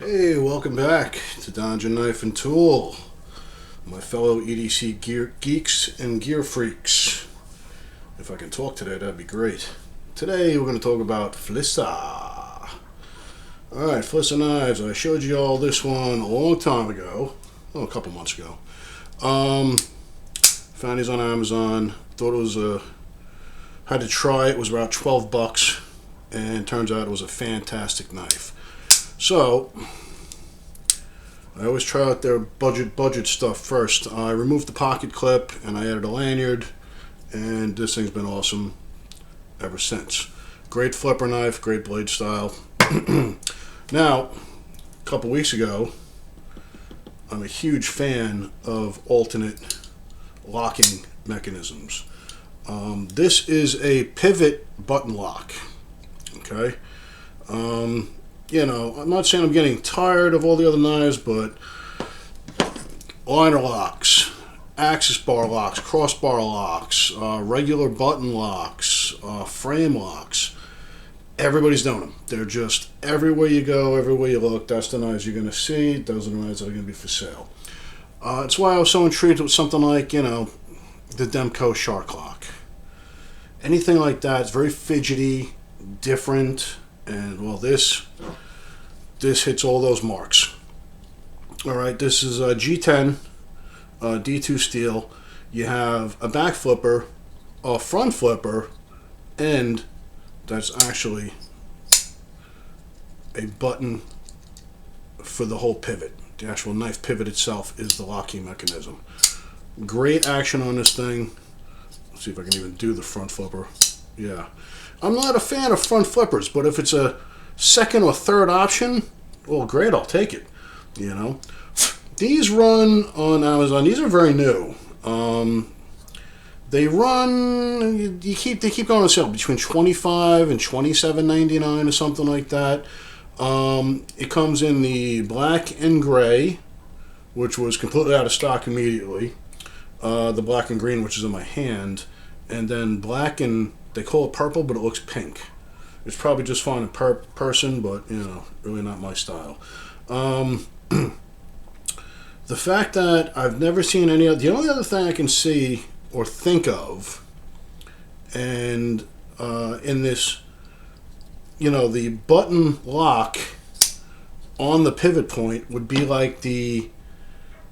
Hey, welcome back to Dungeon Knife and Tool, my fellow EDC gear geeks and gear freaks. If I can talk today, that'd be great. Today we're going to talk about FLISSA. Alright, FLISSA knives. I showed you all this one a long time ago. Oh, a couple months ago. Found these on Amazon. Thought it was had to try it. It was about $12, and turns out it was a fantastic knife. So, I always try out their budget stuff first. I removed the pocket clip and I added a lanyard, and this thing's been awesome ever since. Great flipper knife, great blade style. Now, a couple weeks ago, I'm a huge fan of alternate locking mechanisms. This is a pivot button lock. Okay. You know, I'm not saying I'm getting tired of all the other knives, but liner locks, axis bar locks, crossbar locks, regular button locks, frame locks, everybody's doing them. They're just everywhere you go, everywhere you look. That's the knives you're going to see. Those are the knives that are going to be for sale. That's why I was so intrigued with something like, you know, the Demko Shark Lock. Anything like that. It's very fidgety, different. And, well, this hits all those marks. Alright, this is a G10 D2 steel. You have a back flipper, a front flipper, and that's actually a button for the whole pivot. The actual knife pivot itself is the locking mechanism. Great action on this thing. Let's see if I can even do the front flipper. Yeah. I'm not a fan of front flippers, but if it's a second or third option, well, great, I'll take it. You know, these run on Amazon. These are very new. They run. They keep going on sale between $25 and $27.99 or something like that. It comes in the black and gray, which was completely out of stock immediately. The black and green, which is in my hand, and then black and they call it purple, but it looks pink. It's probably just fine in person, but, you know, really not my style. The fact that I've never seen any other... The only other thing I can see or think of, and in this, you know, the button lock on the pivot point would be like the...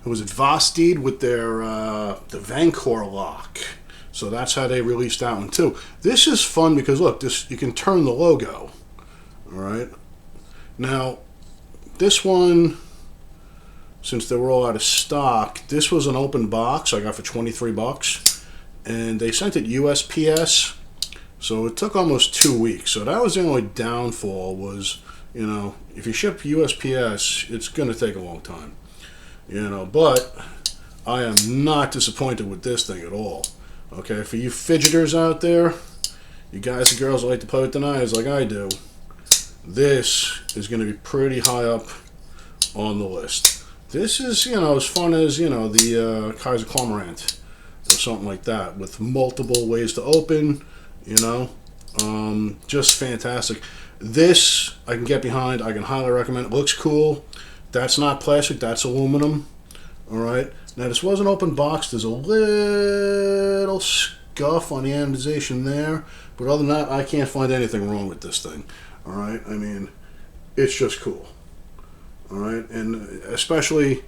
Was it Vosted with their the Vancor lock? So that's how they released that one too. This is fun because look, this you can turn the logo. All right. Now, this one, since they were all out of stock, this was an open box I got for $23, and they sent it USPS. So it took almost 2 weeks. So that was the only downfall was, you know, if you ship USPS, it's going to take a long time. You know, but I am not disappointed with this thing at all. Okay, for you fidgeters out there, you guys and girls that like to play with the knives like I do, this is going to be pretty high up on the list. This is, you know, as fun as, you know, the Kaiser Cormorant or something like that, with multiple ways to open, you know, just fantastic. This I can get behind. I can highly recommend. It looks cool. That's not plastic, that's aluminum. Alright. Now this was an open box. There's a little scuff on the anodization there. But other than that, I can't find anything wrong with this thing. Alright. I mean, it's just cool. Alright. And especially,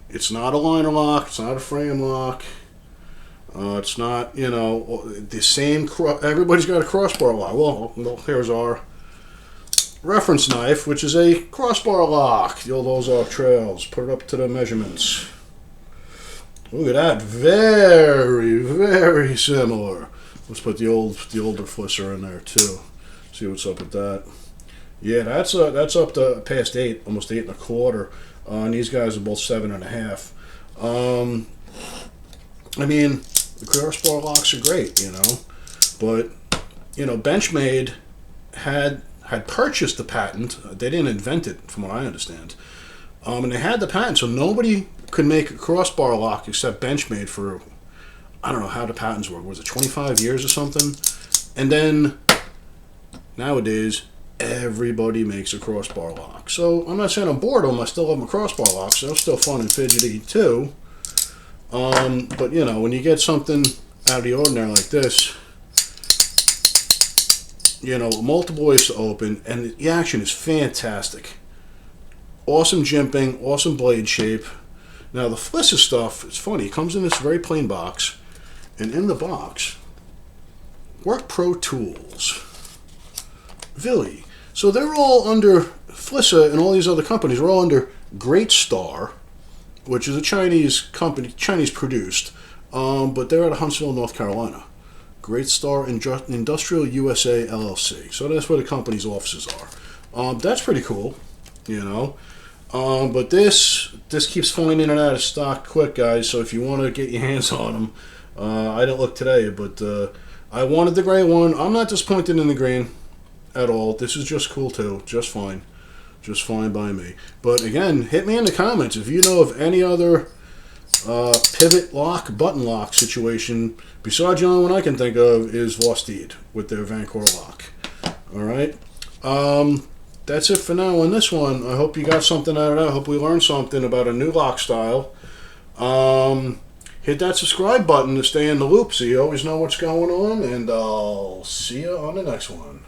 it's not a liner lock. It's not a frame lock. It's not, you know, the same... Everybody's got a crossbar lock. Well, here's our reference knife, which is a crossbar lock. The old Ozark Trails. Put it up to the measurements. Look at that. Very, very similar. Let's put the older FLISSA in there too. See what's up with that. Yeah, that's up to past 8, almost 8 1/4. And these guys are both 7 1/2. I mean, the crossbar locks are great, you know, but you know, Benchmade had purchased the patent. They didn't invent it, from what I understand. And they had the patent, so nobody could make a crossbar lock except Benchmade for, I don't know how the patents work. Was it 25 years or something? And then, nowadays, everybody makes a crossbar lock. So I'm not saying I'm bored of them. I still have my crossbar locks. They're still fun and fidgety too. But you know, when you get something out of the ordinary like this, you know, multiple ways to open, and the action is fantastic. Awesome jimping, awesome blade shape. Now the FLISSA stuff, it's funny, it comes in this very plain box, and in the box, Work Pro Tools, Villy. So they're all under, FLISSA and all these other companies are all under Great Star, which is a Chinese company, Chinese produced, but they're out of Huntsville, North Carolina. Great Star Industrial USA LLC. So that's where the company's offices are. That's pretty cool, you know. But this keeps falling in and out of stock quick, guys. So if you want to get your hands on them, I didn't look today, but I wanted the gray one. I'm not disappointed in the green at all. This is just cool too, just fine by me. But again, hit me in the comments if you know of any other pivot lock, button lock situation besides the only one I can think of is Vosteed with their Vancor lock. All right. That's it for now on this one. I hope you got something out of that. I hope we learned something about a new lock style. Hit that subscribe button to stay in the loop so you always know what's going on, and I'll see you on the next one.